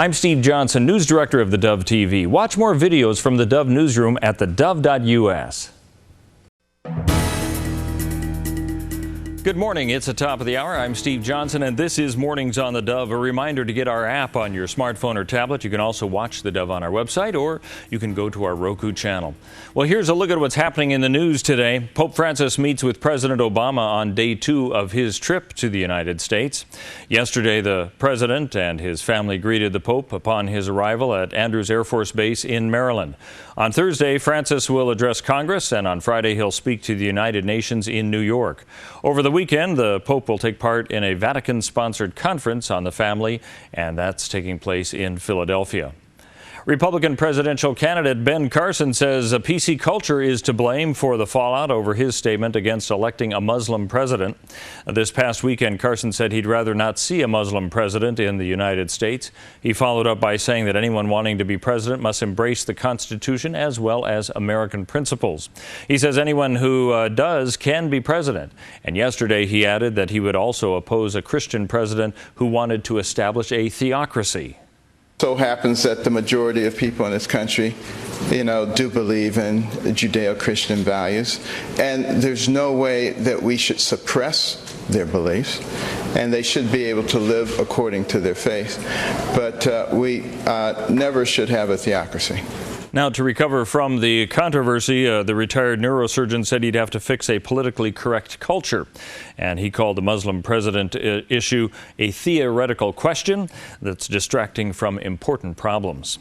I'm Steve Johnson, News Director of theDove TV. Watch more videos from the Dove newsroom at theDove.us. Good morning. It's the top of the hour. I'm Steve Johnson, and this is Mornings on the Dove. A reminder to get our app on your smartphone or tablet. You can also watch the Dove on our website, or you can go to our Roku channel. Well, here's a look at what's happening in the news today. Pope Francis meets with President Obama on day 2 of his trip to the United States. Yesterday, the president and his family greeted the Pope upon his arrival at Andrews Air Force Base in Maryland. On Thursday, Francis will address Congress, and on Friday, he'll speak to the United Nations in New York. Over the weekend, the Pope will take part in a Vatican-sponsored conference on the family, and that's taking place in Philadelphia. Republican presidential candidate Ben Carson says a PC culture is to blame for the fallout over his statement against electing a Muslim president. This past weekend, Carson said he'd rather not see a Muslim president in the United States. He followed up by saying that anyone wanting to be president must embrace the Constitution as well as American principles. He says anyone who does can be president. And yesterday he added that he would also oppose a Christian president who wanted to establish a theocracy. So happens that the majority of people in this country, do believe in Judeo-Christian values, and there's no way that we should suppress their beliefs, and they should be able to live according to their faith. But we never should have a theocracy. Now, to recover from the controversy, the retired neurosurgeon said he'd have to fix a politically correct culture. And he called the Muslim president issue a theoretical question that's distracting from important problems.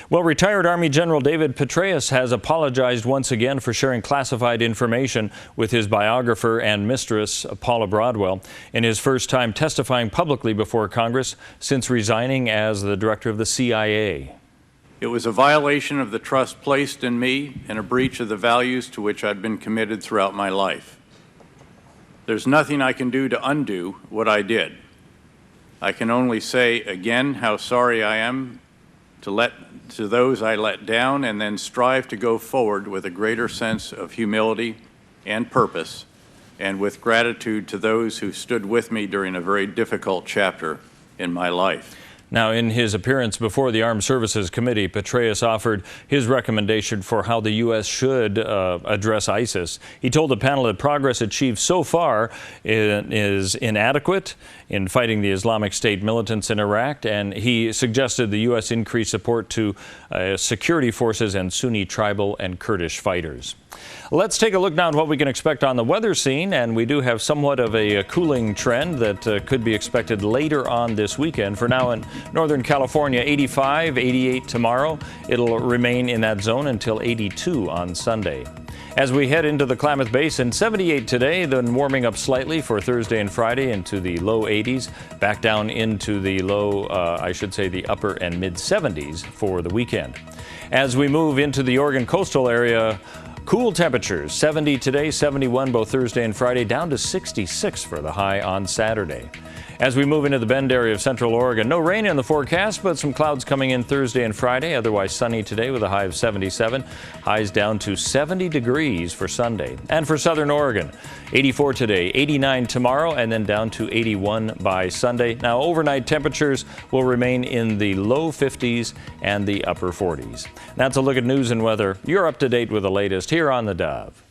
Well, retired Army General David Petraeus has apologized once again for sharing classified information with his biographer and mistress, Paula Broadwell, in his first time testifying publicly before Congress since resigning as the director of the CIA. It was a violation of the trust placed in me and a breach of the values to which I'd been committed throughout my life. There's nothing I can do to undo what I did. I can only say again how sorry I am to those I let down, and then strive to go forward with a greater sense of humility and purpose, and with gratitude to those who stood with me during a very difficult chapter in my life. Now, in his appearance before the Armed Services Committee, Petraeus offered his recommendation for how the U.S. should address ISIS. He told the panel that progress achieved so far is inadequate in fighting the Islamic State militants in Iraq, and he suggested the U.S. increase support to security forces and Sunni tribal and Kurdish fighters. Let's take a look now at what we can expect on the weather scene, and we do have somewhat of a cooling trend that could be expected later on this weekend. For now in Northern California, 85, 88 tomorrow. It'll remain in that zone until 82 on Sunday. As we head into the Klamath Basin, 78 today, then warming up slightly for Thursday and Friday into the low 80s, back down into the low, the upper and mid 70s for the weekend. As we move into the Oregon coastal area, cool temperatures, 70 today, 71 both Thursday and Friday, down to 66 for the high on Saturday. As we move into the Bend area of Central Oregon, no rain in the forecast, but some clouds coming in Thursday and Friday. Otherwise sunny today with a high of 77. Highs down to 70 degrees for Sunday. And for Southern Oregon, 84 today, 89 tomorrow, and then down to 81 by Sunday. Now, overnight temperatures will remain in the low 50s and the upper 40s. That's a look at news and weather. You're up to date with the latest here on the Dove.